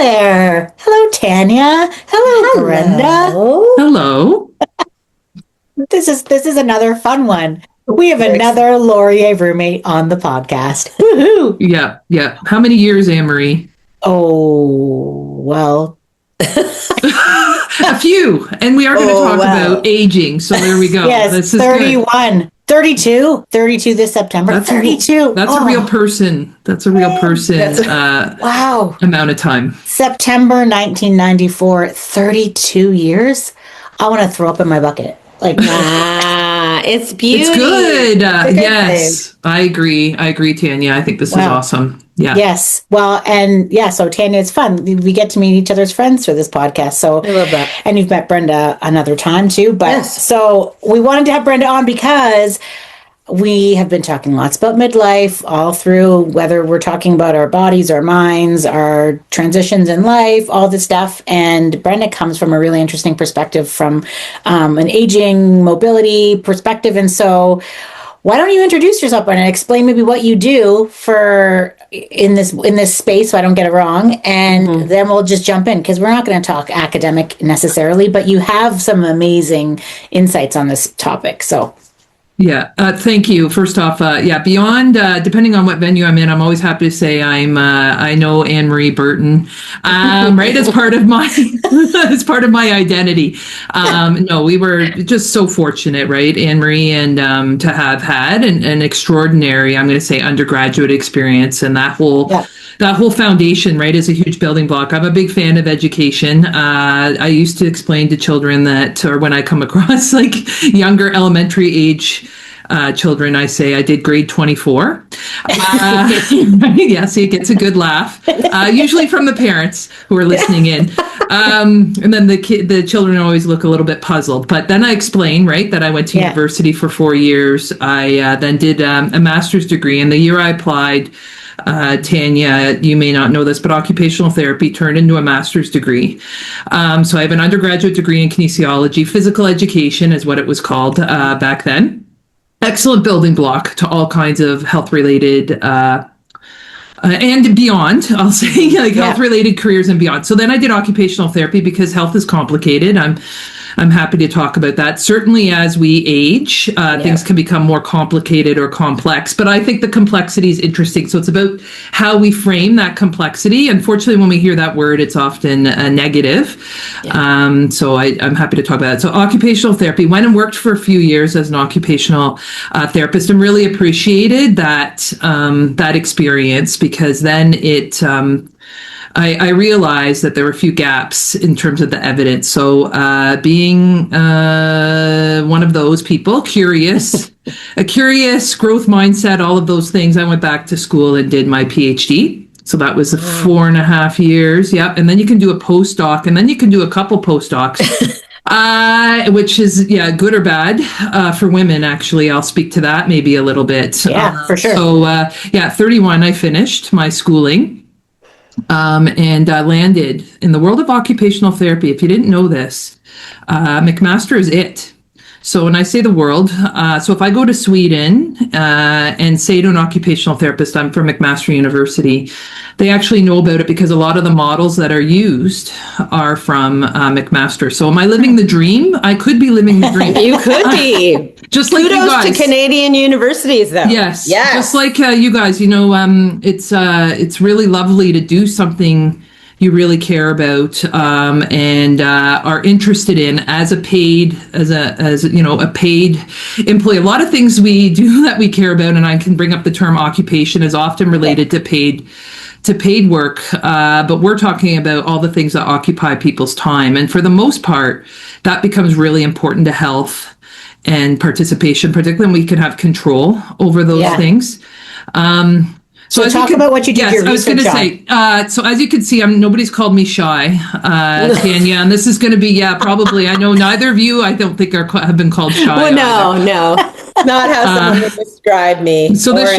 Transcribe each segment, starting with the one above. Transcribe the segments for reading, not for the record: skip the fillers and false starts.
there. Hello, Tanya. Hello, Brenda. Hello. This is another fun one. We have another Laurier roommate on the podcast. Woohoo! Yeah. How many years, Anne-Marie? Oh, well. A few. And we are going to talk about aging. So there we go. Yes, this is 31. Good. 32 this September. That's 32. That's a real person. That's a real person. Wow. Amount of time. September 1994, 32 years. I want to throw up in my bucket. Like, it's beauty. It's good. Yes, I agree, Tanya. I think this is awesome. Yeah. Yes. Well, and so Tanya, it's fun. We get to meet each other's friends through this podcast. So I love that. And you've met Brenda another time too. But so we wanted to have Brenda on because we have been talking lots about midlife all through, whether we're talking about our bodies, our minds, our transitions in life, all this stuff. And Brenda comes from a really interesting perspective from an aging mobility perspective. And so why don't you introduce yourself, Brenda, and explain maybe what you do in this space so I don't get it wrong. And then we'll just jump in because we're not going to talk academic necessarily, but you have some amazing insights on this topic. So yeah. Thank you. First off, beyond, depending on what venue I'm in, I'm always happy to say I know Anne-Marie Burton, right, as part of my, identity. No, we were just so fortunate, right, Anne-Marie, and to have had an extraordinary, I'm going to say, undergraduate experience, and that whole foundation, right, is a huge building block. I'm a big fan of education. I used to explain to children or when I come across like younger elementary age children, I say I did grade 24. So it gets a good laugh, usually from the parents who are listening in. And then the children always look a little bit puzzled. But then I explain, right, that I went to university for 4 years. I then did a master's degree. And the year I applied, Tanya, you may not know this, but occupational therapy turned into a master's degree. So I have an undergraduate degree in kinesiology. Physical education is what it was called back then. Excellent building block to all kinds of health-related and beyond, I'll say, health-related careers and beyond. So then I did occupational therapy because health is complicated. I'm happy to talk about that. Certainly as we age, things can become more complicated or complex, but I think the complexity is interesting. So it's about how we frame that complexity. Unfortunately, when we hear that word, it's often a negative. So I'm happy to talk about that. So occupational therapy, went and worked for a few years as an occupational therapist and really appreciated that experience because then I realized that there were a few gaps in terms of the evidence. So being one of those people, a curious growth mindset, all of those things, I went back to school and did my PhD. So that was 4.5 years. Yep. And then you can do a postdoc, and then you can do a couple postdocs. Which is, good or bad for women, actually. I'll speak to that maybe a little bit. Yeah, for sure. So 31, I finished my schooling. And landed in the world of occupational therapy. If you didn't know this, McMaster is it. So when I say the world, so if I go to Sweden and say to an occupational therapist, I'm from McMaster University, they actually know about it because a lot of the models that are used are from McMaster. So am I living the dream? I could be living the dream. You could be. Just like you guys. Kudos to Canadian universities, though. Yes. Just like you guys, it's really lovely to do something you really care about and are interested in as a paid employee. A lot of things we do that we care about, and I can bring up the term occupation, is often related to paid work, but we're talking about all the things that occupy people's time, and for the most part, that becomes really important to health and participation, particularly when we can have control over those things. So talk about what you did. Yes, I was going to say, so as you can see, nobody's called me shy, Tanya, and this is going to be, probably, I know neither of you, I don't think have been called shy. Well, no. Not how someone would describe me. So this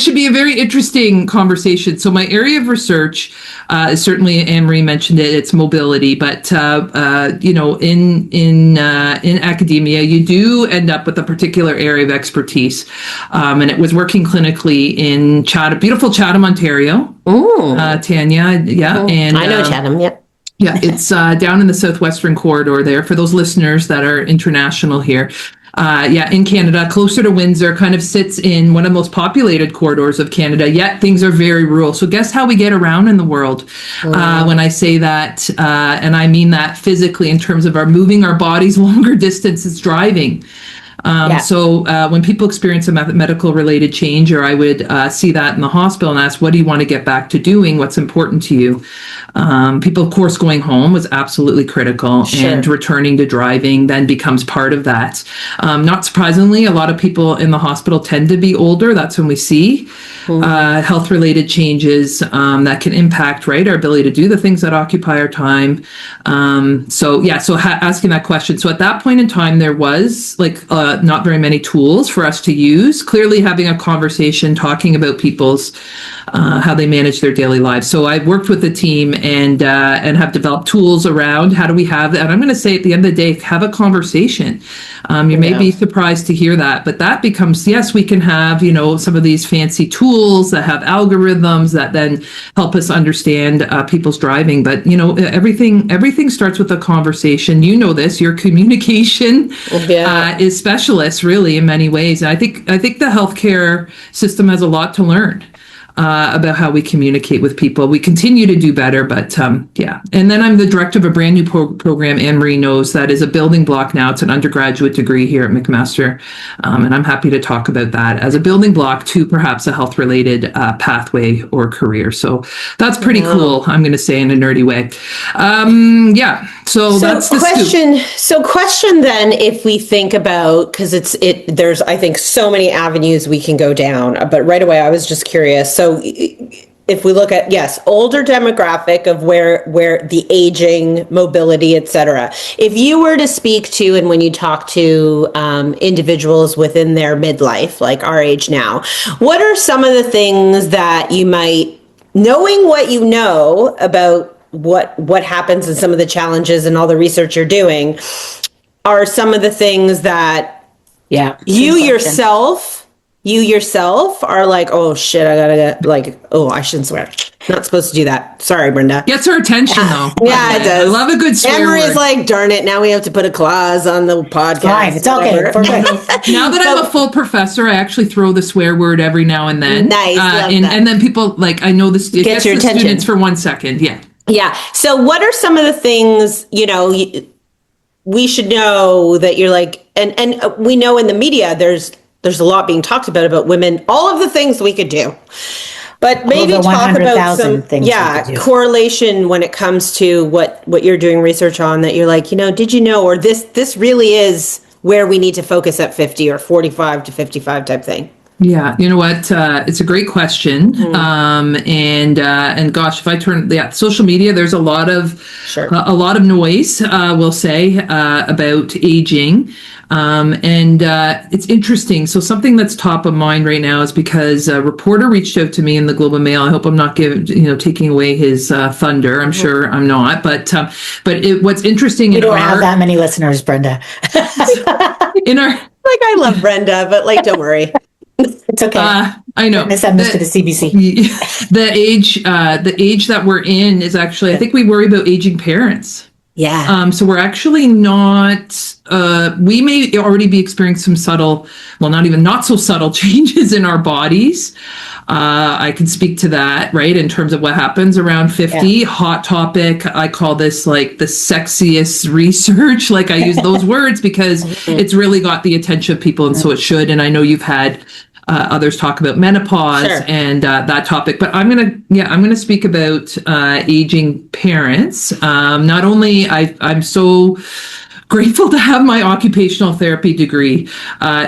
should be a very interesting conversation. So my area of research is certainly, Anne-Marie mentioned it, it's mobility, but in academia, you do end up with a particular area of expertise. And it was working clinically in beautiful Chatham, Ontario. Tanya, yeah. And I know Chatham, yeah. Yeah, it's down in the southwestern corridor there for those listeners that are international here. In Canada, closer to Windsor, kind of sits in one of the most populated corridors of Canada, yet things are very rural. So guess how we get around in the world when I say that, and I mean that physically in terms of moving our bodies longer distances, driving. So when people experience a medical related change, or I would see that in the hospital and ask, what do you want to get back to doing? What's important to you? People, of course, going home was absolutely critical, and returning to driving then becomes part of that. Not surprisingly, a lot of people in the hospital tend to be older. That's when we see health related changes that can impact, right, our ability to do the things that occupy our time. Asking that question. So at that point in time, there was not very many tools for us to use. Clearly, having a conversation, talking about people's how they manage their daily lives. So I've worked with the team and have developed tools around how do we have that. And I'm going to say at the end of the day, have a conversation. You may be surprised to hear that, but that becomes, yes, we can have, some of these fancy tools that have algorithms that then help us understand people's driving. But, everything starts with a conversation. You know this, your communication is specialist really in many ways. And I think the healthcare system has a lot to learn about how we communicate with people. We continue to do better, but And then I'm the director of a brand new program, Anne-Marie knows, that is a building block now. It's an undergraduate degree here at McMaster. And I'm happy to talk about that as a building block to perhaps a health-related pathway or career. So that's pretty cool, I'm going to say in a nerdy way. So that's the question. So question then, if we think about, because there's, I think, so many avenues we can go down, but right away I was just curious. So if we look at, older demographic of where the aging, mobility, et cetera, if you were to speak to, and when you talk to individuals within their midlife, like our age now, what are some of the things that you might, knowing what you know about what happens and some of the challenges and all the research you're doing, are some of the things that you yourself are like, oh shit, I gotta get, I shouldn't swear. Not supposed to do that. Sorry, Brenda. Gets her attention though. Yeah, it does. I love a good swear Anne-Marie's like, darn it, now we have to put a clause on the podcast. Fine, it's okay. Now that I'm a full professor, I actually throw the swear word every now and then. Nice. And then people, I know this, it gets your attention. Students for 1 second. Yeah. Yeah. So what are some of the things, we should know that you're like, and we know in the media, there's a lot being talked about women, all of the things we could do, but maybe talk about some correlation when it comes to what you're doing research on, that you're like, did you know, or this really is where we need to focus at 50 or 45 to 55 type thing. Yeah, you know what? It's a great question. And gosh, if I turn social media, there's a lot of noise, we'll say, about aging. It's interesting. So something that's top of mind right now is because a reporter reached out to me in the Globe and Mail. I hope I'm not taking away his thunder. I'm sure I'm not. But what's interesting, we don't have that many listeners, Brenda. I love Brenda, but don't worry. It's okay. I know. I send this to the CBC. The age that we're in is actually, I think we worry about aging parents. Yeah. So we're actually not, we may already be experiencing some subtle, not so subtle changes in our bodies. I can speak to that, right, in terms of what happens around 50. Yeah. Hot topic. I call this the sexiest research. I use those words because it's really got the attention of people, and so it should. And I know you've had others talk about menopause and that topic, but I'm gonna speak about aging parents. Not only I'm so grateful to have my occupational therapy degree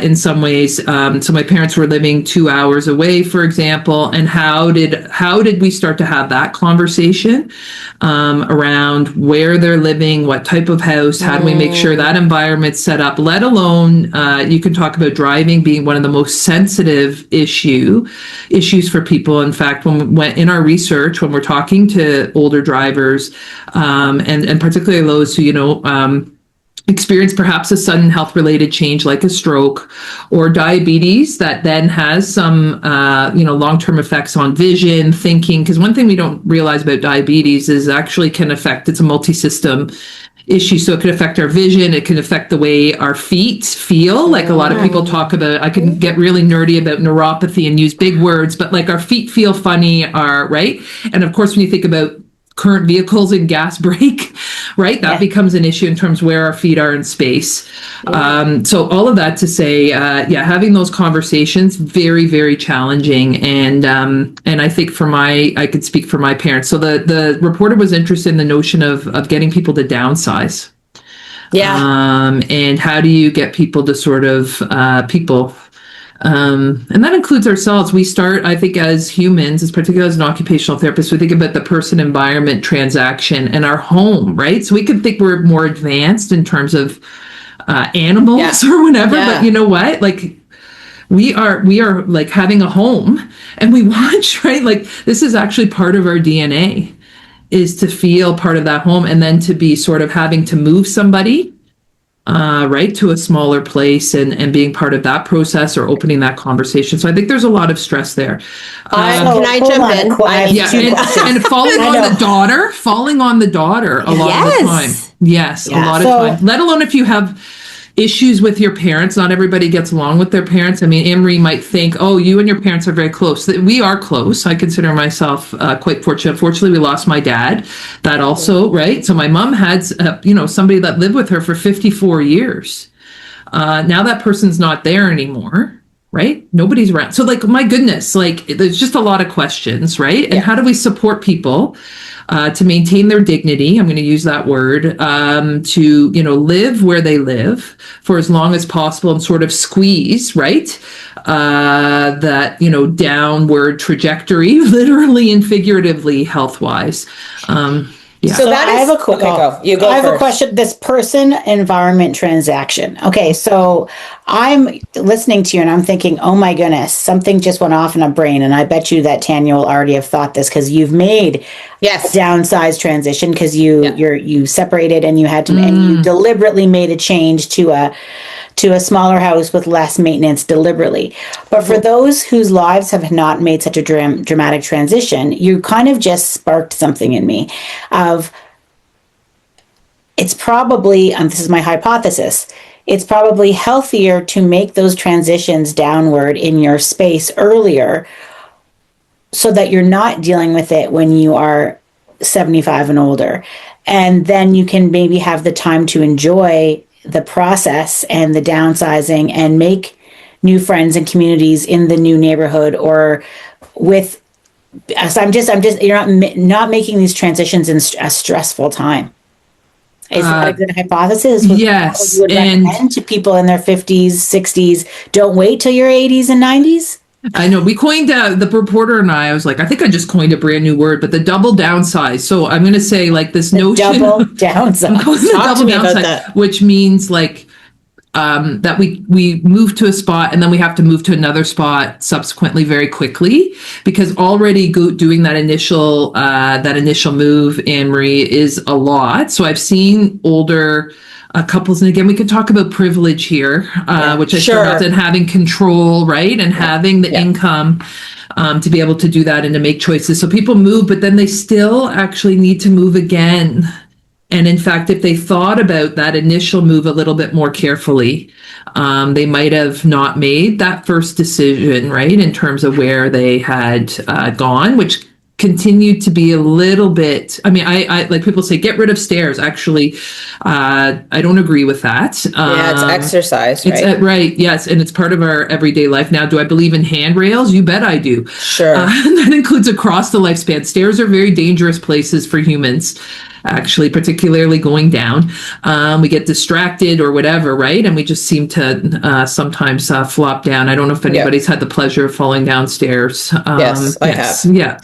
in some ways. So my parents were living 2 hours away, for example, and how did we start to have that conversation around where they're living, what type of house, how do we make sure that environment's set up, let alone you can talk about driving being one of the most sensitive issues for people. In fact, when in our research, when we're talking to older drivers, and particularly those who, experience perhaps a sudden health-related change like a stroke or diabetes that then has some, long-term effects on vision, thinking. Because one thing we don't realize about diabetes is actually it's a multi-system issue. So it can affect our vision. It can affect the way our feet feel. Like a lot of people talk about, I can get really nerdy about neuropathy and use big words, but like our feet feel funny, right? And of course, when you think about current vehicles and gas brake, right? That becomes an issue in terms of where our feet are in space. So all of that to say, having those conversations, very, very challenging. And I think I could speak for my parents. So the reporter was interested in the notion of getting people to downsize. Yeah. And how do you get people to sort of, and that includes ourselves. We start, I think, as humans, as particularly as an occupational therapist, we think about the person environment transaction and our home, right? So we could think we're more advanced in terms of animals or whatever, but you know what? Like we are like having a home, and we watch, right? Like this is actually part of our DNA, is to feel part of that home, and then to be sort of having to move somebody right, to a smaller place and being part of that process or opening that conversation. So I think there's a lot of stress there. Can I jump in? And falling on the daughter a lot of the time. Yes, a lot of time. Let alone if you have issues with your parents. Not everybody gets along with their parents. I mean, Anne-Marie might think, oh, you and your parents are very close. We are close. I consider myself quite fortunate. Fortunately, we lost my dad. That also, right? So my mom had, somebody that lived with her for 54 years. Now that person's not there anymore, right? Nobody's around. So like, my goodness, like there's just a lot of questions, right? And how do we support people to maintain their dignity? I'm going to use that word, to, live where they live for as long as possible and sort of squeeze, right? That, downward trajectory, literally and figuratively, health-wise. So that I have a quick. I have a question. This person environment transaction. Okay, so I'm listening to you and I'm thinking, oh my goodness, something just went off in a brain, and I bet you that Tanya will already have thought this because you've made a downsize transition because you separated and you had to and you deliberately made a change to a smaller house with less maintenance deliberately. But for those whose lives have not made such a dramatic transition, you kind of just sparked something in me of, it's probably, this is my hypothesis, it's probably healthier to make those transitions downward in your space earlier so that you're not dealing with it when you are 75 and older. And then you can maybe have the time to enjoy the process and the downsizing and make new friends and communities in the new neighborhood or with. So I'm just, you're not making these transitions in a stressful time. Is that a good hypothesis? Yes. You would recommend to people in their 50s, 60s, don't wait till your 80s and 90s? I know we coined the reporter and I was like, I think I just coined a brand new word, but the double downsize. So I'm going to say like this notion double downsize, which means like that we move to a spot and then we have to move to another spot subsequently very quickly, because already doing that initial move, Anne-Marie, is a lot. So I've seen older couples, and again, we could talk about privilege here, which I start out in having control, right, and having the income to be able to do that and to make choices. So people move, but then they still actually need to move again. And in fact, if they thought about that initial move a little bit more carefully, they might have not made that first decision, right, in terms of where they had gone, which continued to be a little bit, I mean, I like people say, get rid of stairs. Actually, I don't agree with that. It's exercise, right? It's, right, yes, and it's part of our everyday life. Now, do I believe in handrails? You bet I do. Sure. And that includes across the lifespan. Stairs are very dangerous places for humans. actually, particularly going down. We get distracted or whatever, right? And we just seem to sometimes flop down. I don't know if anybody's had the pleasure of falling downstairs. Yes, I have. Yeah.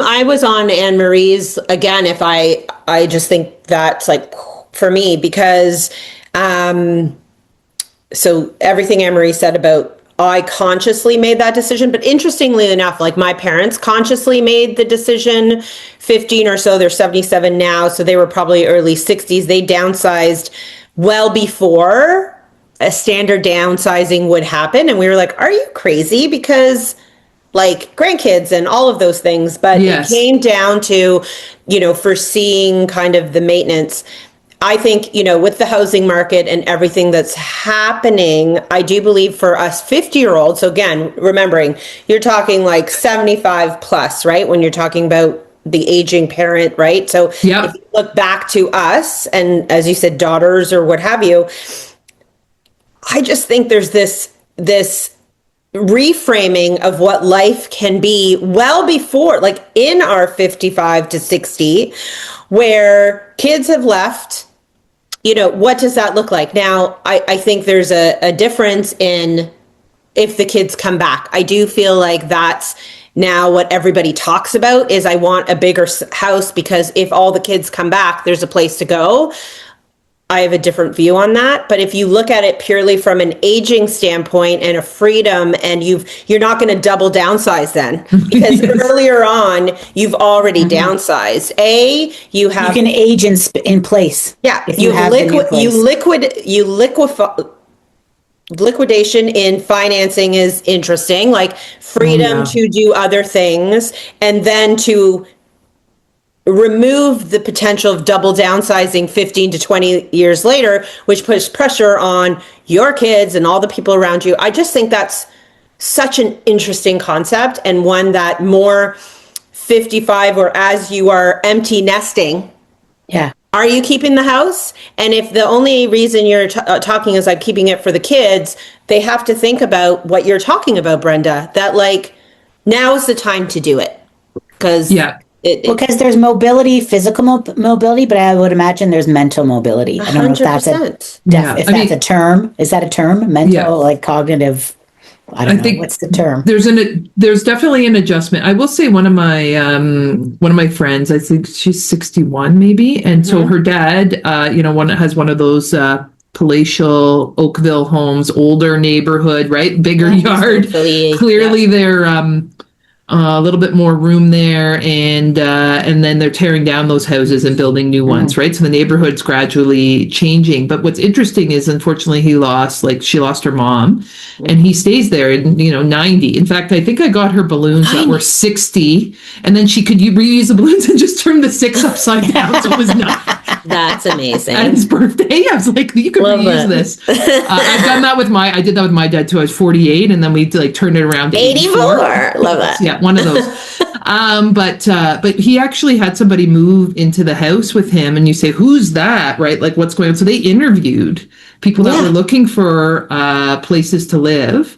I was on Anne Marie's again. If I just think that's like for me, because so everything Anne Marie said about, I consciously made that decision, but interestingly enough, like my parents consciously made the decision 15 or so, they're 77 now. So they were probably early 60s. They downsized well before a standard downsizing would happen. And we were like, are you crazy? Because like grandkids and all of those things, but it came down to, foreseeing kind of the maintenance. I think, with the housing market and everything that's happening, I do believe for us 50-year-olds, so again, remembering you're talking like 75 plus, right? When you're talking about the aging parent, right? So if you look back to us and as you said, daughters or what have you, I just think there's this reframing of what life can be well before, like in our 55 to 60, where kids have left. What does that look like? Now, I think there's a difference in if the kids come back. I do feel like that's now what everybody talks about is I want a bigger house because if all the kids come back, there's a place to go. I have a different view on that. But if you look at it purely from an aging standpoint and a freedom, and you're not going to double downsize then, because earlier on you've already downsized. You can age in place. Yeah, if you have liquidation in financing is interesting, like freedom to do other things, and then to remove the potential of double downsizing 15 to 20 years later, which puts pressure on your kids and all the people around you. I just think that's such an interesting concept, and one that more 55 or as you are empty nesting. Yeah. Are you keeping the house? And if the only reason you're talking is I'm keeping it for the kids, they have to think about what you're talking about, Brenda, that like now's the time to do it. Because because there's mobility, physical mobility, but I would imagine there's mental mobility. I don't know if that's a term. Is that a term? Mental, like cognitive. I don't know. What's the term? There's definitely an adjustment. I will say one of my friends, I think she's 61 maybe. And so her dad, has one of those, palatial Oakville homes, older neighborhood, right? Bigger yard. Clearly they're, a little bit more room there, and then they're tearing down those houses and building new ones, right? So the neighborhood's gradually changing. But what's interesting is, unfortunately, she lost her mom, and he stays there in 90. In fact, I think I got her balloons that were 60, and then she could reuse the balloons and just turn the 6 upside down, so it was 9. That's amazing. At his birthday, I was like, you could reuse this. I did that with my dad too. I was 48, and then we turned it around to 84. Love that. Yeah, one of those. But he actually had somebody move into the house with him, and you say, who's that? Right? Like, what's going on? So they interviewed people that were looking for places to live.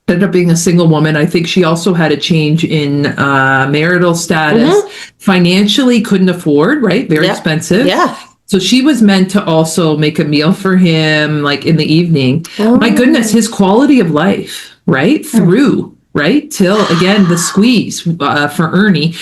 Ended up being a single woman. I think she also had a change in marital status. Financially couldn't afford, right? Very expensive. Yeah. So she was meant to also make a meal for him, like in the evening. My goodness, his quality of life, right? Right? Till again, the squeeze for Ernie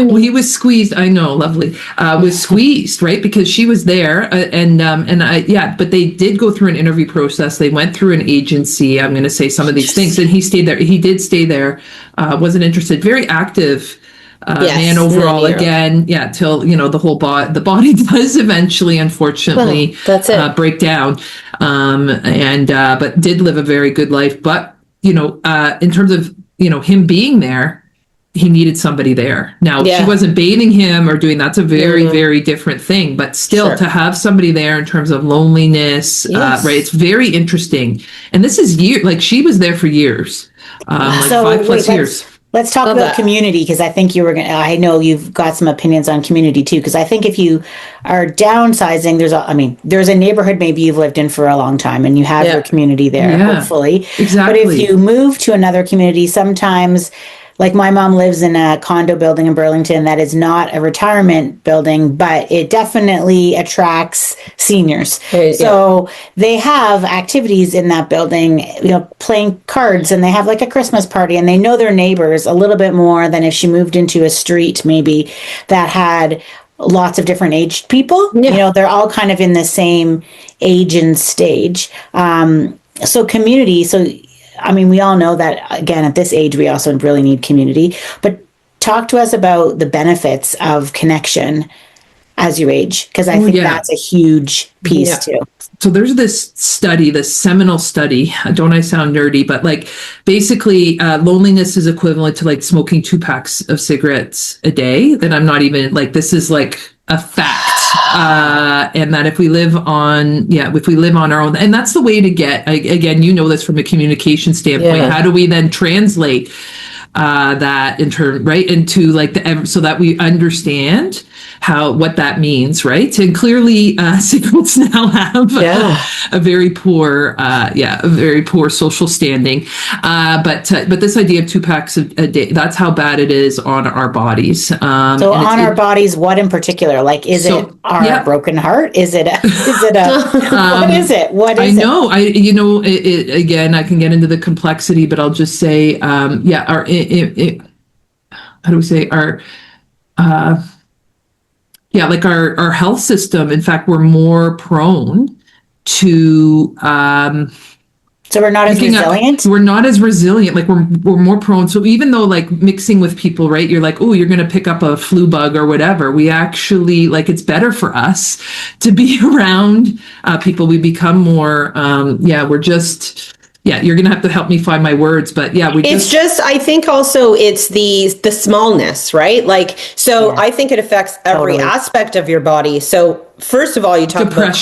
he was squeezed. I know, lovely. Was squeezed, right? Because she was there, but they did go through an interview process. They went through an agency. I'm going to say some of these things, and he stayed there. He did stay there. Wasn't interested. Very active. Man overall again, till the body does eventually, unfortunately, break down, but did live a very good life. But in terms of him being there, he needed somebody there. Now she wasn't bathing him or doing that's a very very different thing. But still, to have somebody there in terms of loneliness, right? It's very interesting. And this is she was there for years, 5+ years. Let's talk about community, because I think I know you've got some opinions on community too, because I think if you are downsizing, there's a neighborhood maybe you've lived in for a long time and you have your community there, hopefully. Exactly. But if you move to another community, sometimes like my mom lives in a condo building in Burlington that is not a retirement building, but it definitely attracts seniors. So they have activities in that building, playing cards, and they have like a Christmas party, and they know their neighbors a little bit more than if she moved into a street maybe that had lots of different aged people. They're all kind of in the same age and stage. So community. So, I mean, we all know that, again, at this age, we also really need community. But talk to us about the benefits of connection as you age, because I think that's a huge piece too. So there's this study, this seminal study. Don't I sound nerdy? But like basically loneliness is equivalent to like smoking 2 packs of cigarettes a day. That I'm not even like, this is like a fact. And that if we live on our own, and that's the way to get, again, this from a communication standpoint, how do we then translate that into like so that we understand what that means, right? And clearly cigarettes now have a very poor social standing. But this idea of 2 packs a day, that's how bad it is on our bodies. So on our bodies, what in particular? Like, is it our broken heart? Is it what is it? What is it? Again, I can get into the complexity, but I'll just say, how do we say our health system, in fact, we're more prone to so we're not as resilient. We're not as resilient. Like we're more prone. So even though like mixing with people, right? You're like, oh, you're going to pick up a flu bug or whatever. We actually like it's better for us to be around people. We become more. We're just. Yeah, you're gonna have to help me find my words, but I think also it's the smallness, right? Like, so I think it affects every aspect of your body. So first of all, you talk about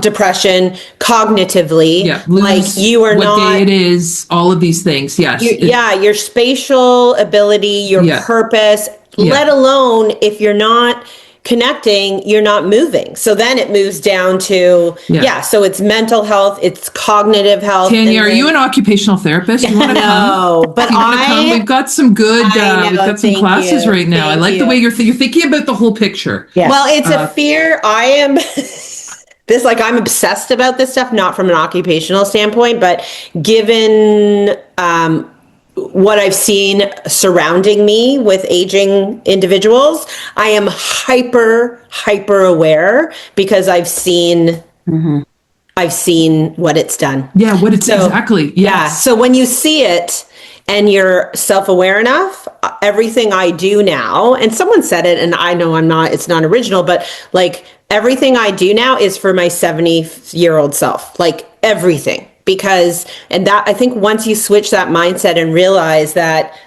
depression, cognitively, like you are what day it is, all of these things. Yes. Your spatial ability, your purpose, let alone if you're not connecting, you're not moving. So then it moves down to, so it's mental health, it's cognitive health. Tanya, are you an occupational therapist? You want to come? But we've got some good, we've got some classes right now. I like the way you're thinking about the whole picture. Yeah. Well, it's a fear. I am... I'm obsessed about this stuff, not from an occupational standpoint, but given what I've seen surrounding me with aging individuals, I am hyper aware because I've seen what it's done. Yeah, exactly. Yes. Yeah. So when you see it and you're self-aware enough, everything I do now, and someone said it, and I know it's not original, but like everything I do now is for my 70-year-old self, like everything. I think once you switch that mindset and realize that,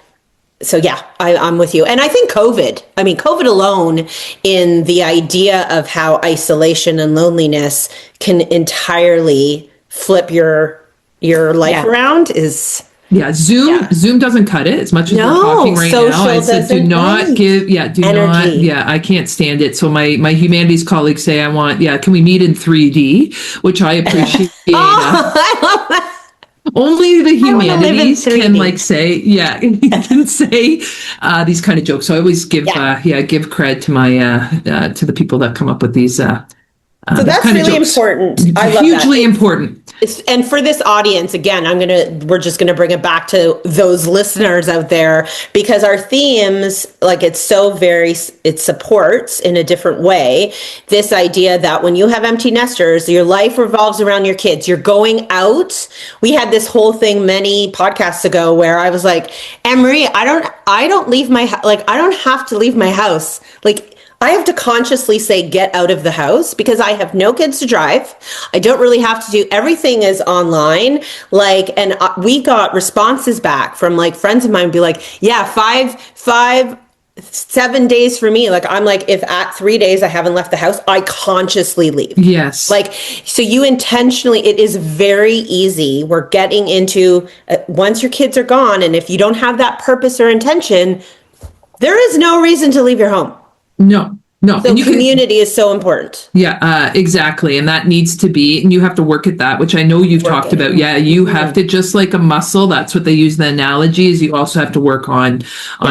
I'm with you. And I think COVID alone in the idea of how isolation and loneliness can entirely flip your life around is... Yeah, Zoom doesn't cut it as much as we're talking right now. I said, do not. I can't stand it. So my humanities colleagues say, can we meet in 3D, which I appreciate. I love that. Only the humanities can can say these kind of jokes. So I always give cred to my to the people that come up with these. So that's really important. I love hugely important. And for this audience, again, we're just gonna bring it back to those listeners out there, because our themes, like it supports in a different way this idea that when you have empty nesters, your life revolves around your kids. You're going out. We had this whole thing many podcasts ago where I was like, Anne-Marie, I don't leave my I don't have to leave my house. Like, I have to consciously say, get out of the house, because I have no kids to drive. I don't really have to do, everything is online. And we got responses back from friends of mine be like, 7 days for me. I'm like, if at 3 days I haven't left the house, I consciously leave. Yes. So you intentionally, it is very easy. We're getting into, once your kids are gone, and if you don't have that purpose or intention, there is no reason to leave your home. No. No, So community is so important. Yeah, exactly. And that needs to be, and you have to work at that, which I know you've talked about. Yeah, you have to, just like a muscle. That's what they use the analogy is. You also have to work on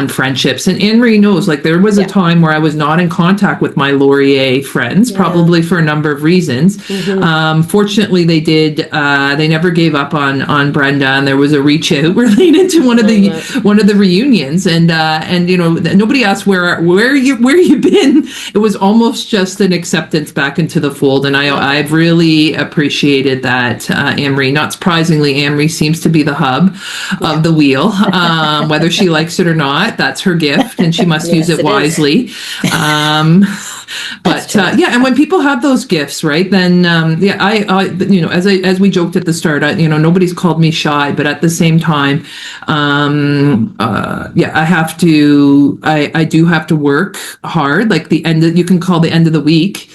friendships. And Anne-Marie knows, like there was a time where I was not in contact with my Laurier friends, probably for a number of reasons. Fortunately, they did. They never gave up on Brenda, and there was a reach out related to one of the reunions. And you know, nobody asked where you been. It was almost just an acceptance back into the fold. And I've really appreciated that, Anne-Marie. Not surprisingly, Anne-Marie seems to be the hub of the wheel. Whether she likes it or not, that's her gift, and she must use it wisely. But and when people have those gifts, right, then I you know, as we joked at the start, you know, nobody's called me shy, but at the same time, I do have to work hard, like you can call the end of the week.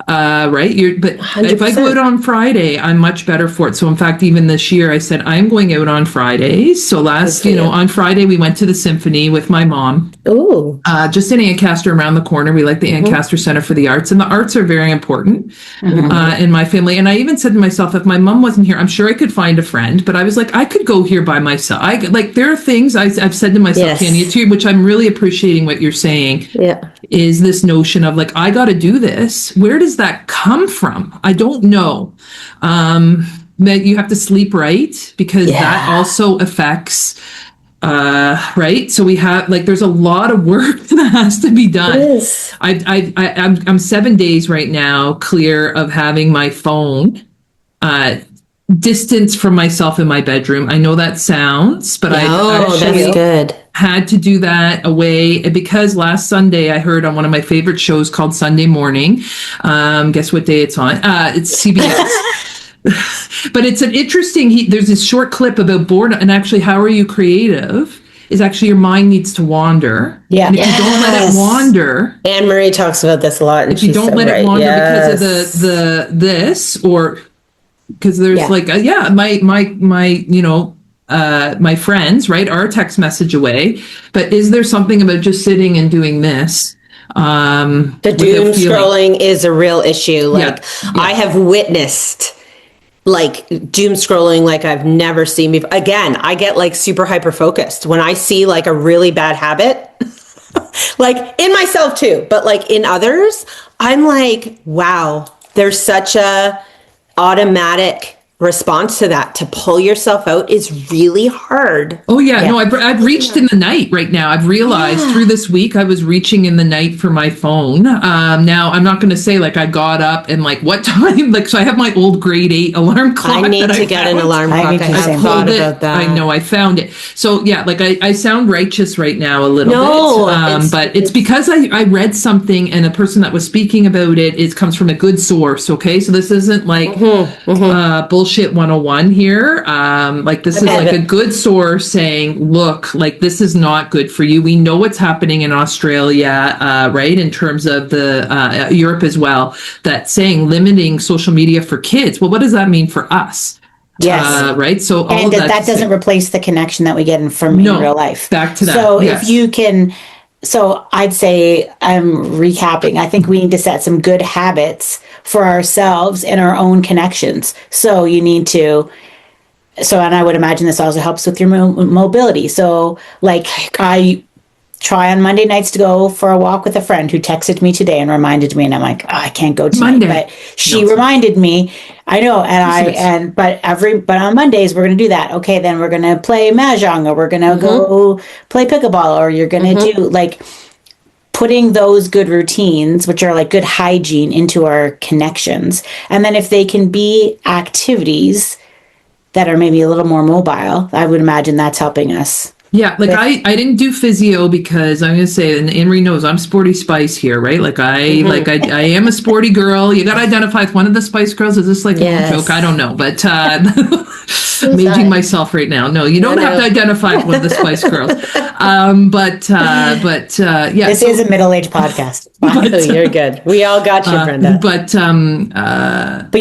Right. But 100%. If I go out on Friday, I'm much better for it. So in fact, even this year, I said, I'm going out on Fridays. So on Friday, we went to the symphony with my mom. Ooh. Just in Ancaster around the corner. We like the Ancaster Center for the Arts, and the arts are very important in my family. And I even said to myself, if my mom wasn't here, I'm sure I could find a friend, but I was like, I could go here by myself. There are things I've said to myself, Tanya, too, which I'm really appreciating what you're saying. Yeah. Is this notion of like, I got to do this. Where does that come from? I don't know. That you have to sleep right, because that also affects, right. So we have there's a lot of work that has to be done. Yes. I'm 7 days right now clear of having my phone, distance from myself in my bedroom. I know that sounds, but that's good. Had to do that away because last Sunday I heard on one of my favorite shows called Sunday Morning. Guess what day it's on? It's CBS. But it's an interesting, there's this short clip about boredom, and actually how are you creative is actually your mind needs to wander. Yeah. And if you don't let it wander. Anne-Marie talks about this a lot. If you don't let it wander because of because there's my friends, right, are a text message away, but is there something about just sitting and doing this? The doom scrolling is a real issue. I have witnessed doom scrolling like I've never seen before. Again, I get super hyper focused when I see a really bad habit, in myself too, but in others, I'm like, wow, there's such a automatic response to that. To pull yourself out is really hard. Oh yeah. No, I've reached in the night right now. I've realized through this week I was reaching in the night for my phone. Now I'm not going to say I got up and what time. So I have my old grade 8 alarm clock. I need to get an alarm clock. I have thought about that. I know, I found it. So yeah, I sound righteous right now a little bit. But it's because I read something and a person that was speaking about it comes from a good source. Okay, so this isn't bullshit 101 here. This is a good source saying, look, this is not good for you. We know what's happening in Australia, right, in terms of the Europe as well, that's saying limiting social media for kids. Well, what does that mean for us? Yes. Right. So all and that doesn't replace the connection that we get in real life. Back to that. So if you can, so I'd say I'm recapping. I think we need to set some good habits for ourselves and our own connections. So you need to, and I would imagine this also helps with your mobility. So I try on Monday nights to go for a walk with a friend who texted me today and reminded me, and I'm like, I can't go tonight. Monday. But she reminded me. I know, but on Mondays we're going to do that. Okay, then we're going to play mahjong, or we're going to go play pickleball, or you're going to do putting those good routines, which are good hygiene, into our connections. And then if they can be activities that are maybe a little more mobile, I would imagine that's helping us. Yeah, I didn't do physio because I'm going to say, and Anne-Marie knows I'm sporty spice here, right? I am a sporty girl. You got to identify with one of the Spice Girls. Is this a joke? I don't know, but Aging myself right now. No, you don't have to identify with one of the Spice Girls. Yeah. This is a middle-aged podcast. You're good. We all got you, Brenda. But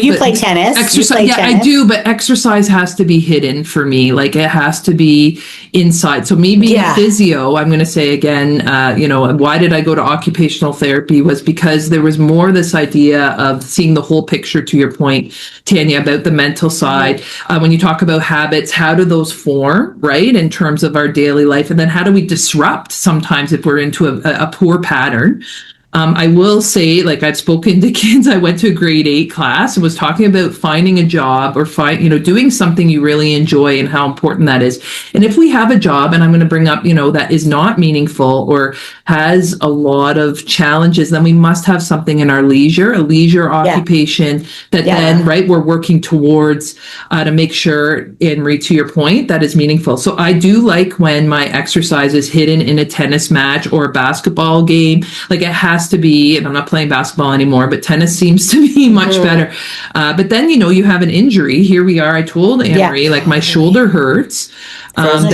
you play tennis. Exercise, I do, but exercise has to be hidden for me. Like it has to be inside. So me being a physio, I'm going to say again, why did I go to occupational therapy was because there was more this idea of seeing the whole picture, to your point, Tanya, about the mental side. When you talk about habits, how do those form, right, in terms of our daily life? And then how do we disrupt sometimes if we're into a poor pattern? I will say, like I've spoken to kids, I went to a grade 8 class and was talking about finding a job or doing something you really enjoy and how important that is. And if we have a job, and I'm going to bring up, that is not meaningful or has a lot of challenges, then we must have something in our a leisure occupation that then, right, we're working towards to make sure, and to your point, that is meaningful. So I do like when my exercise is hidden in a tennis match or a basketball game. Like it has to be, and I'm not playing basketball anymore, but tennis seems to be much better. But then, you have an injury. Here we are. I told Anne-Marie, like my shoulder hurts. One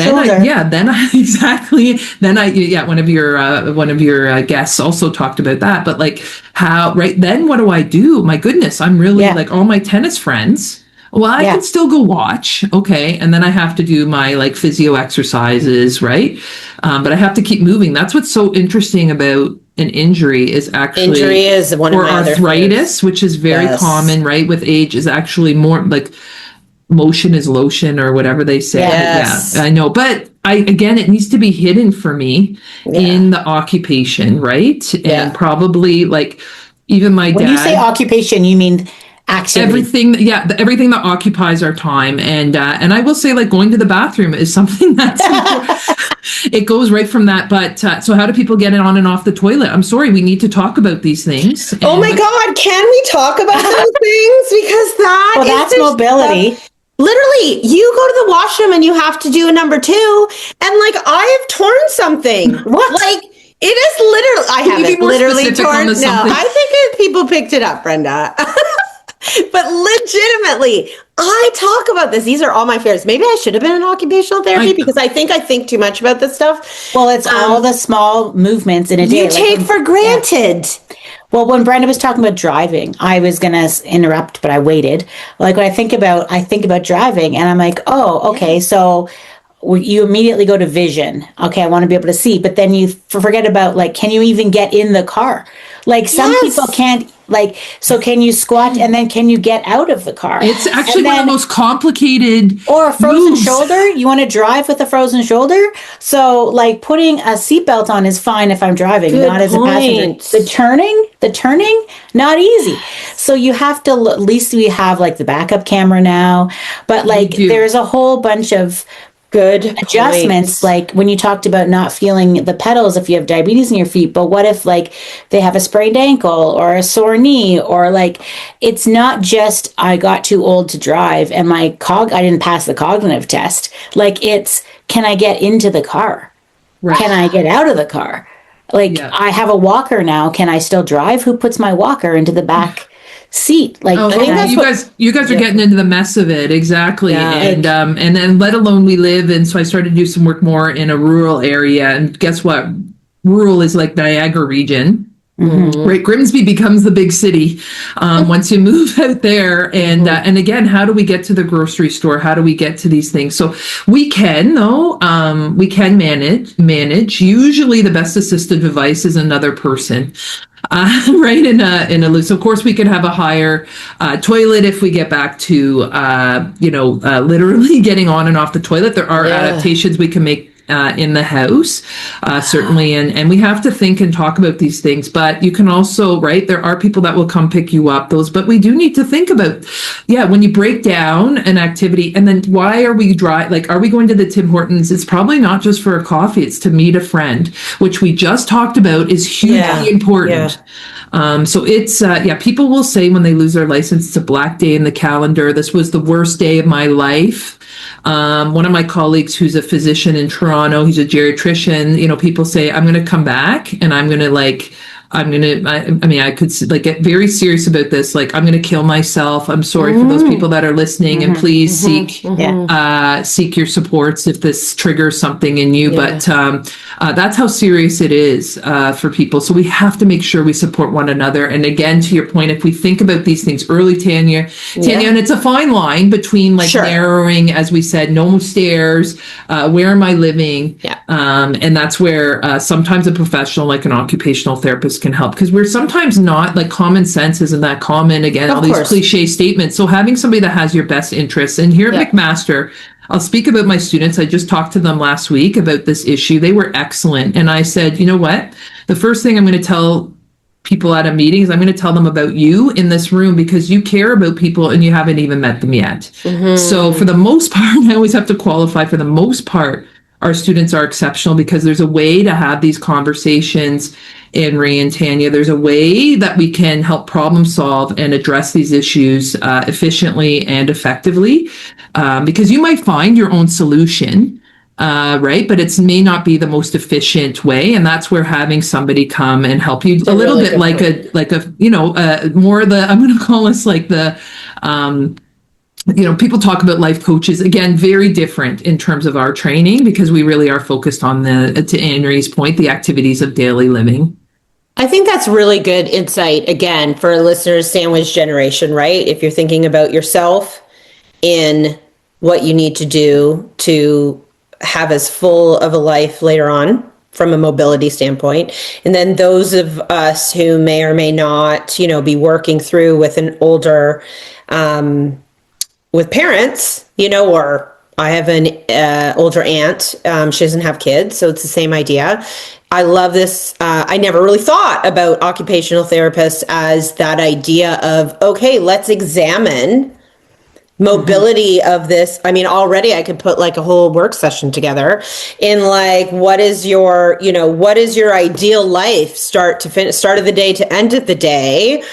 of your guests also talked about that, but like how, right then what do? My goodness, I'm really like all my tennis friends. Well, I can still go watch. Okay. And then I have to do my like physio exercises, right? But I have to keep moving. That's what's so interesting about an injury is one of my arthritis, which is very common, right? With age is actually more like motion is lotion or whatever they say. Yes. Yeah, I know. But it needs to be hidden for me in the occupation, right? And probably like even my dad. When you say occupation, you mean activity. Everything that occupies our time. And I will say, like, going to the bathroom is something that's it goes right from that. But so how do people get on and off the toilet? I'm sorry, we need to talk about these things. Oh my God, can we talk about those things? Because that's mobility. Literally, you go to the washroom and you have to do a number 2, and like I have torn something. What? Like it is literally. I haven't literally torn. No, I think people picked it up, Brenda. But legitimately, I talk about this. These are all my fears. Maybe I should have been in occupational therapy because I think too much about this stuff. Well, it's all the small movements in a day you take for granted. Yeah. Well, when Brenda was talking about driving, I was going to interrupt, but I waited. Like when I think about driving, and I'm like, oh, okay, so you immediately go to vision. Okay, I want to be able to see, but then you forget about, like, can you even get in the car? Like some people can't, like, so can you squat and then can you get out of the car? It's actually one of the most complicated. Or a frozen shoulder. You want to drive with a frozen shoulder? So like putting a seatbelt on is fine if I'm driving, not as a passenger. The turning, not easy. So you have to, at least we have like the backup camera now, but like there's a whole bunch of good adjustments, like when you talked about not feeling the pedals if you have diabetes in your feet, but what if like they have a sprained ankle or a sore knee, or like it's not just I got too old to drive and I didn't pass the cognitive test. Like it's, can I get into the car? Right. Can I get out of the car? Like I have a walker now. Can I still drive? Who puts my walker into the back seat? Like I think that's you guys are getting into the mess of it. Exactly. And then let alone we live in, so I started to do some work more in a rural area, and guess what, rural is like Niagara region. Right, Grimsby becomes the big city once you move out there, and again, how do we get to the grocery store? How do we get to these things? So we can manage. Usually, the best assistive device is another person. Right, in a loose. Of course, we could have a higher toilet if we get back to literally getting on and off the toilet. There are adaptations we can make in the house, certainly, and we have to think and talk about these things. But you can also, right, there are people that will come pick you up. But we do need to think about, when you break down an activity, and then why are we are we going to the Tim Hortons? It's probably not just for a coffee; it's to meet a friend, which we just talked about is hugely important. So it's people will say when they lose their license, it's a black day in the calendar. This was the worst day of my life. One of my colleagues who's a physician in Toronto, he's a geriatrician, people say, I'm going to come back and I'm going to I mean, I could like get very serious about this. Like, I'm going to kill myself. I'm sorry for those people that are listening, and please seek your supports if this triggers something in you. But that's how serious it is for people. So we have to make sure we support one another. And again, to your point, if we think about these things early, Tanya, and it's a fine line between like narrowing, as we said, no stairs. Where am I living? And that's where sometimes a professional like an occupational therapist can help, because we're sometimes not, like, common sense isn't that common. Again, all these cliche statements. So having somebody that has your best interests. And here at McMaster, I'll speak about my students. I just talked to them last week about this issue. They were excellent. And I said, you know what? The first thing I'm going to tell people at a meeting is I'm going to tell them about you in this room, because you care about people and you haven't even met them yet. So for the most part, I always have to qualify, for the most part, our students are exceptional, because there's a way to have these conversations. And Ray and Tanya, there's a way that we can help problem solve and address these issues efficiently and effectively, because you might find your own solution, right? But it may not be the most efficient way. And that's where having somebody come and help you a little bit like a, you know, more the, I'm going to call this like the, you know, people talk about life coaches, again, very different in terms of our training, because we really are focused on to Henry's point, the activities of daily living. I think that's really good insight, again, for listeners, sandwich generation, right? If you're thinking about yourself in what you need to do to have as full of a life later on from a mobility standpoint. And then those of us who may or may not, you know, be working through with an older, with parents, you know, or I have an older aunt. She doesn't have kids, so it's the same idea. I love this. I never really thought about occupational therapists as that idea of, okay, let's examine mobility of this. I mean, already I could put like a whole work session together in like, what is your, you know, what is your ideal life, start to finish, start of the day to end of the day?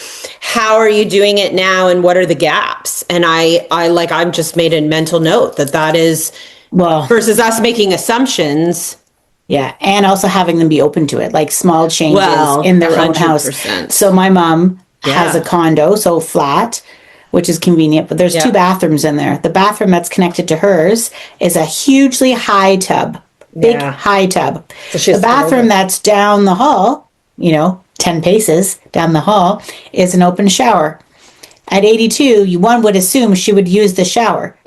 How are you doing it now? And what are the gaps? And I've just made a mental note that is, well, versus us making assumptions. Yeah. And also having them be open to it, like small changes in their 100%. Own house. So my mom has a condo, so flat, which is convenient, but there's 2 bathrooms in there. The bathroom that's connected to hers is a hugely high tub, big high tub. So the bathroom that's down the hall, you know, 10 paces down the hall, is an open shower. At 82, one would assume she would use the shower.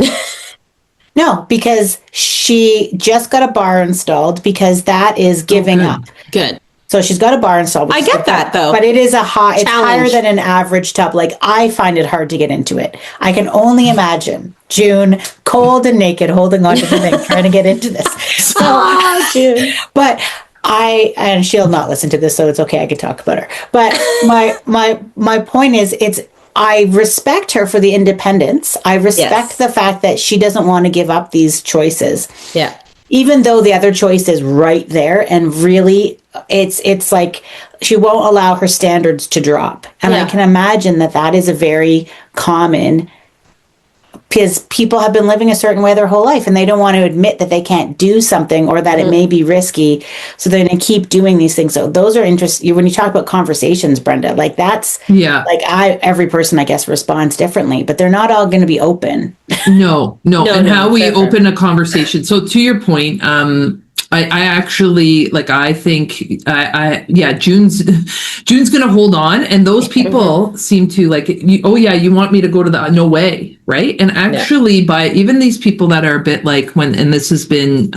No, because she just got a bar installed, because that is giving up. Good. So she's got a bar installed. I get that though. But it is it's higher than an average tub. Like, I find it hard to get into it. I can only imagine June, cold and naked, holding onto the thing, trying to get into this. So, June. But and she'll not listen to this, so it's okay. I can talk about her. But my point is, I respect her for the independence. I respect the fact that she doesn't want to give up these choices. Yeah. Even though the other choice is right there, and really it's like she won't allow her standards to drop. And I can imagine that is a very common, because people have been living a certain way their whole life, and they don't want to admit that they can't do something, or that it may be risky. So they're going to keep doing these things. So those are interesting. When you talk about conversations, Brenda, like that's, like every person, I guess, responds differently, but they're not all going to be open. No. And how we open a conversation. So to your point, I actually, like, I think, June's going to hold on. And those people seem to like, you want me to go to no way. Right. And actually by even these people that are a bit like and this has been,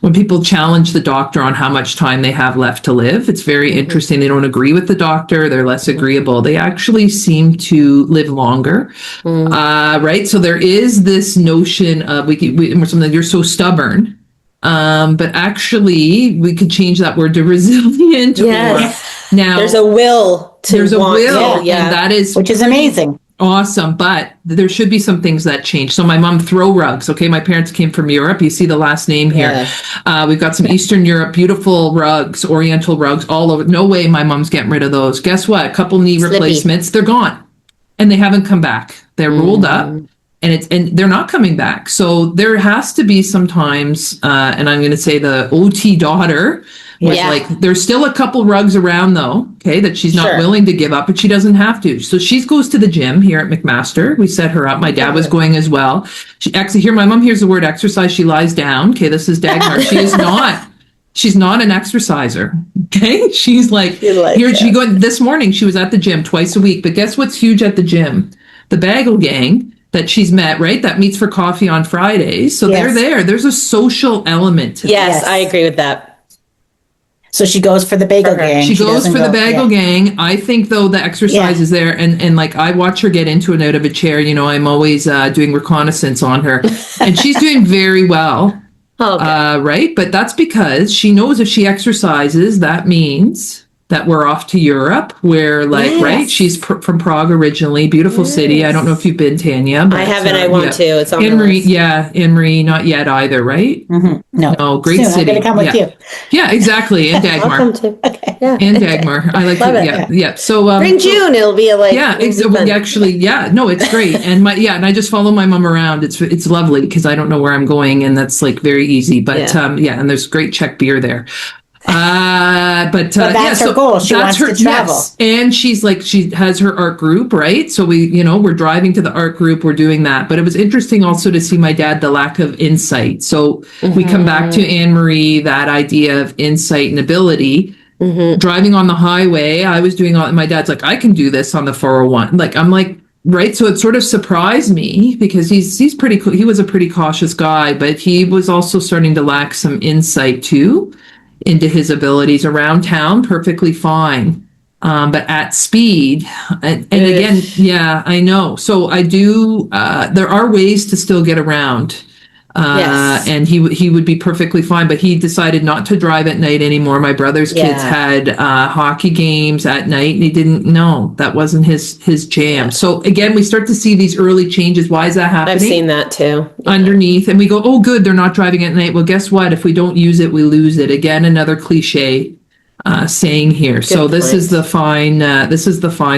when people challenge the doctor on how much time they have left to live, it's very interesting. They don't agree with the doctor. They're less agreeable. They actually seem to live longer. Right. So there is this notion of something, you're so stubborn. But actually we could change that word to resilient. Yes. Now there's a will to and that is, which is amazing. Awesome. But there should be some things that change. So my mom throw rugs. Okay. My parents came from Europe. You see the last name here. Yes. We've got some Eastern Europe, beautiful rugs, Oriental rugs all over. No way my mom's getting rid of those. Guess what? A couple knee replacements. They're gone and they haven't come back. They're rolled up. And they're not coming back. So there has to be sometimes, and I'm going to say the OT daughter With Yeah. like, there's still a couple rugs around though, okay, that she's not Sure. willing to give up, but she doesn't have to. So she goes to the gym here at McMaster. We set her up. My dad was going as well. She actually, here, my mom hears the word exercise. She lies down. Okay, this is Dagmar. She's not an exerciser. Okay. She's like, here, she going this morning. She was at the gym twice a week, but guess what's huge at the gym? The Bagel Gang that she's met, right? That meets for coffee on Fridays. So they're there. There's a social element to Yes, I agree with that. So she goes for the Bagel Gang. She goes for the Bagel Gang. I think though the exercise is there, and like I watch her get into and out of a chair. You know, I'm always doing reconnaissance on her, and she's doing very well. Right? But that's because she knows if she exercises, that means that we're off to Europe, where like, right? She's from Prague originally, beautiful city. I don't know if you've been, Tanya. But, I haven't. I want to. It's on Anne-Marie, Anne-Marie, not yet either, right? No, great Soon, city. I'm gonna come with you. Yeah, exactly. And Dagmar. Welcome to. Okay. Yeah. And Dagmar. I like it. Yeah. So bring June. It'll be like actually, no, it's great. And and I just follow my mom around. It's lovely because I don't know where I'm going, and that's like very easy. But and there's great Czech beer there. But that's her goal. She wants to travel. Yes. And she's like, she has her art group, right? So we're driving to the art group, we're doing that. But it was interesting also to see my dad, the lack of insight. So we come back to Anne-Marie, that idea of insight and ability. Driving on the highway, I was doing my dad's like, I can do this on the 401. Like, I'm like, right. So it sort of surprised me because he was a pretty cautious guy, but he was also starting to lack some insight too into his abilities around town, perfectly fine. But at speed, and again, I know. So I do, there are ways to still get around. And he would be perfectly fine, but he decided not to drive at night anymore. My brother's kids had hockey games at night, and he didn't know that wasn't his jam. So again, we start to see these early changes. Why is that happening? I've seen that too. Underneath, and we go, oh, good, they're not driving at night. Well, guess what? If we don't use it, we lose it. Again, another cliche saying here. So this is the fine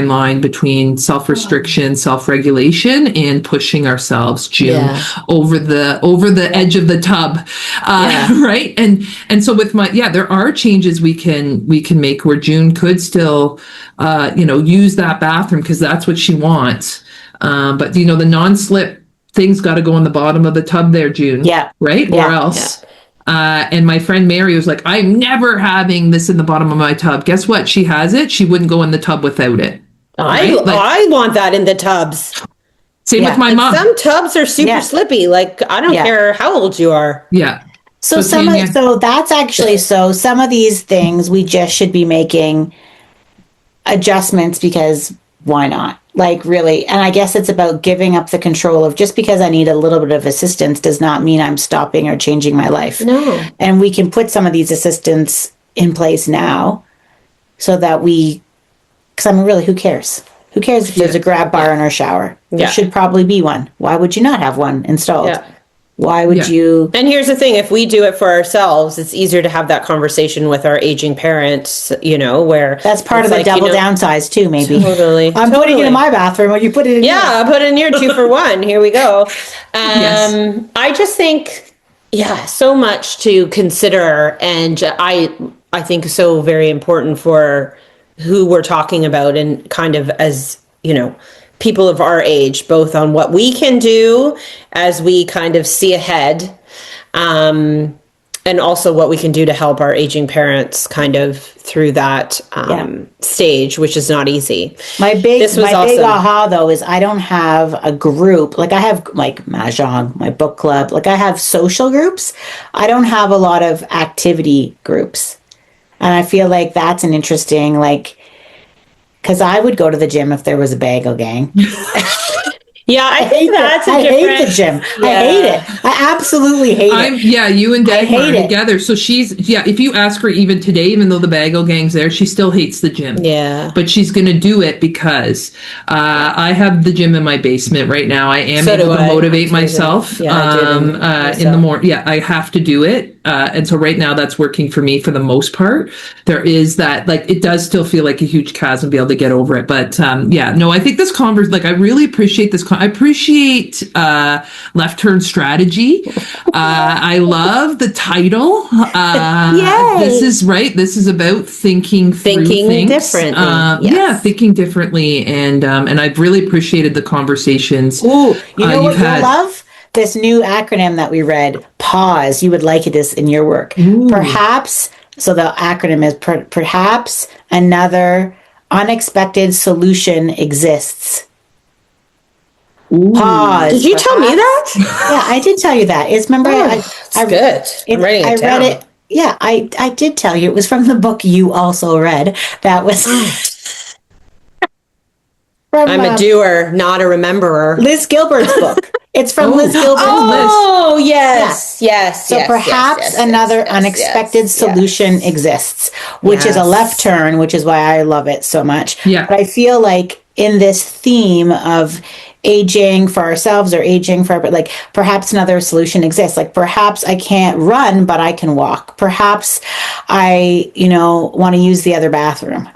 line between self-restriction, self-regulation, and pushing ourselves, June, over the edge of the tub, right? And so with there are changes we can make where June could still, use that bathroom because that's what she wants. But the non-slip thing's got to go on the bottom of the tub there, June. Yeah. Right? Yeah. Or else. Yeah. And my friend Mary was like, I'm never having this in the bottom of my tub. Guess what? She has it. She wouldn't go in the tub without it. Right? I want that in the tubs. Same with my mom. Some tubs are super slippy. Like, I don't care how old you are. Yeah. So that's actually, some of these things we just should be making adjustments because why not? Like, really. And I guess it's about giving up the control of just because I need a little bit of assistance does not mean I'm stopping or changing my life. No. And we can put some of these assistants in place now so that because I mean, really, who cares? Who cares if there's a grab bar in our shower? There should probably be one. Why would you not have one installed? Yeah. Why would you? And here's the thing, if we do it for ourselves, it's easier to have that conversation with our aging parents, where that's part of the double downsize too, maybe. Totally. I'm putting it in my bathroom, or you put it in yours. I put it in your 2 for 1. Here we go. I just think, so much to consider, and I think so very important for who we're talking about, and kind of as, people of our age, both on what we can do as we kind of see ahead, and also what we can do to help our aging parents kind of through that stage, which is not easy. My big aha though is I don't have a group. Like I have like Mahjong, my book club. Like I have social groups. I don't have a lot of activity groups. And I feel like that's an interesting, because I would go to the gym if there was a Bagel Gang. I think that's I hate the gym. Yeah. I hate it. I absolutely hate it. You and Dagmar are together. So she's, if you ask her even today, even though the Bagel Gang's there, she still hates the gym. Yeah. But she's going to do it because I have the gym in my basement right now. I am able to motivate myself in the morning. I have to do it. And so right now that's working for me for the most part. There is that, like, it does still feel like a huge chasm to be able to get over it. But I think this like, I really appreciate this. I appreciate Left Turn Strategy. I love the title. This is right. This is about thinking through things. Differently. Yeah, thinking differently. And I've really appreciated the conversations. Ooh, you know what you'll love? This new acronym that we read, PAUSE. You would like it in your work. Ooh. Perhaps, so the acronym is perhaps another unexpected solution exists. Ooh. Pause. Did you tell me that? Yeah, I did tell you that. Remember, it's good. I'm writing it down. Read it. Yeah, I did tell you. It was from the book you also read. That was... I'm a doer, not a rememberer. Liz Gilbert's book. It's from Liz Gilbert. Oh, yes. So perhaps another unexpected solution exists, which is a left turn, which is why I love it so much. Yeah. But I feel like in this theme of aging for ourselves or aging for, but like perhaps another solution exists. Like perhaps I can't run, but I can walk. Perhaps I, want to use the other bathroom.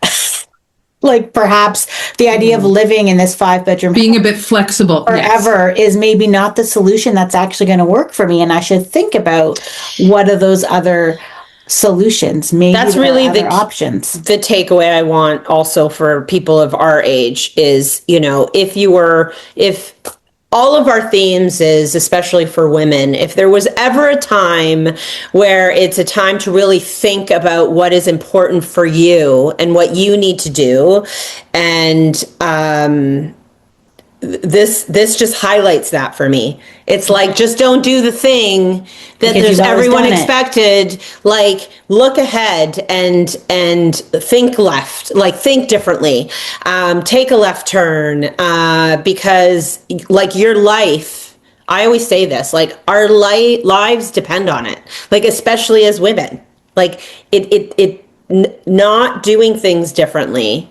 Like perhaps the idea of living in this 5-bedroom being a bit flexible forever is maybe not the solution that's actually going to work for me. And I should think about what are those other solutions. Maybe that's really the options. The takeaway I want also for people of our age is, if all of our themes is, especially for women, if there was ever a time where it's a time to really think about what is important for you and what you need to do, and this just highlights that for me. It's like, just don't do the thing that there's everyone expected. Like, look ahead and think left, like think differently. Take a left turn, because like your life, I always say this, like our lives depend on it. Like, especially as women, like not doing things differently,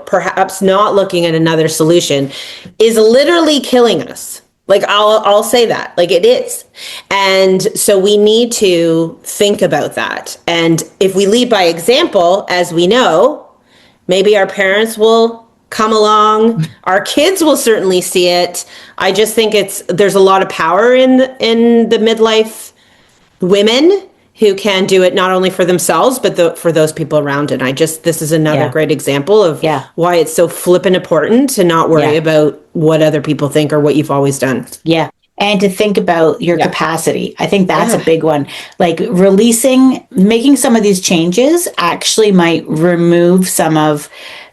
perhaps not looking at another solution is literally killing us. Like, I'll say that, like it is. And so we need to think about that. And if we lead by example, as we know, maybe our parents will come along, our kids will certainly see it. I just think there's a lot of power in the midlife women who can do it not only for themselves, but for those people around it. This is another great example of why it's so flippin' important to not worry about what other people think or what you've always done. Yeah. And to think about your capacity. I think that's a big one. Like making some of these changes actually might remove some of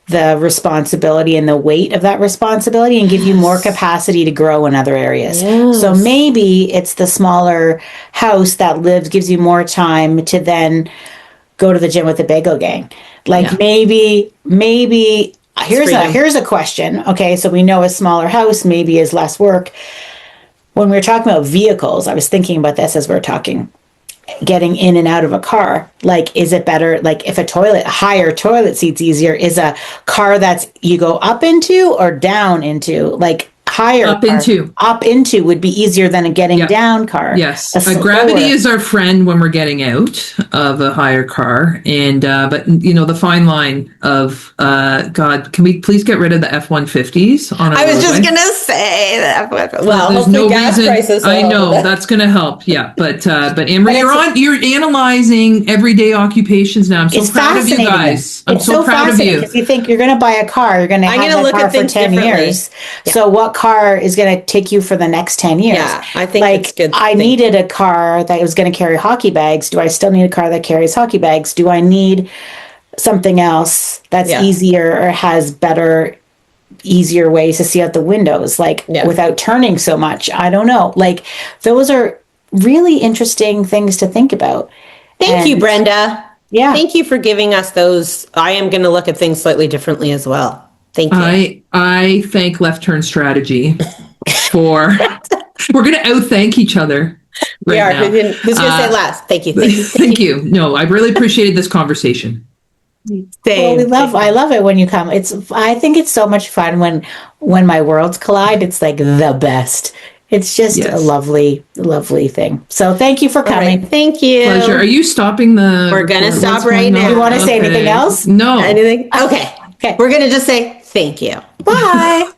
the responsibility and the weight of that responsibility and give you more capacity to grow in other areas. Yes. So maybe it's the smaller house that gives you more time to then go to the gym with the bagel gang. Like maybe here's a question. Okay, so we know a smaller house maybe is less work. When we were talking about vehicles, I was thinking about this as we were talking. Getting in and out of a car, like, is it better, like if a higher toilet seat's easier, is a car that's you go up into or down into, like higher up into would be easier than a getting down car. Yes, gravity is our friend when we're getting out of a higher car, and but the fine line of God, can we please get rid of the F-150s on our I was just gonna say that. Well, there's no reason. I know that's gonna help. Yeah, but Amber, you're analyzing everyday occupations now. I'm so proud of you guys. I'm so proud of you. If you think you're gonna buy a car, you're gonna have that car for 10 years. Yeah. So what car is going to take you for the next 10 years? Yeah, I think it's good. I needed a car that was going to carry hockey bags. Do I still need a car that carries hockey bags? Do I need something else that's easier or has easier ways to see out the windows, without turning so much? I don't know. Like, those are really interesting things to think about. Thank you, Brenda. Yeah. Thank you for giving us those. I am going to look at things slightly differently as well. Thank you. I thank Left Turn Strategy for. We're going to out-thank each other. We are. Now. Who's going to say last? Thank you. Thank you. No, I really appreciated this conversation. Same. Well, I love it when you come. I think it's so much fun when my worlds collide. It's like the best. It's just a lovely, lovely thing. So thank you for coming. Right. Thank you. Pleasure. Are you stopping the? We're going to record? stop What's right going now. on? You want to say anything else? No. Anything? Okay. Okay. We're going to just say thank you. Bye.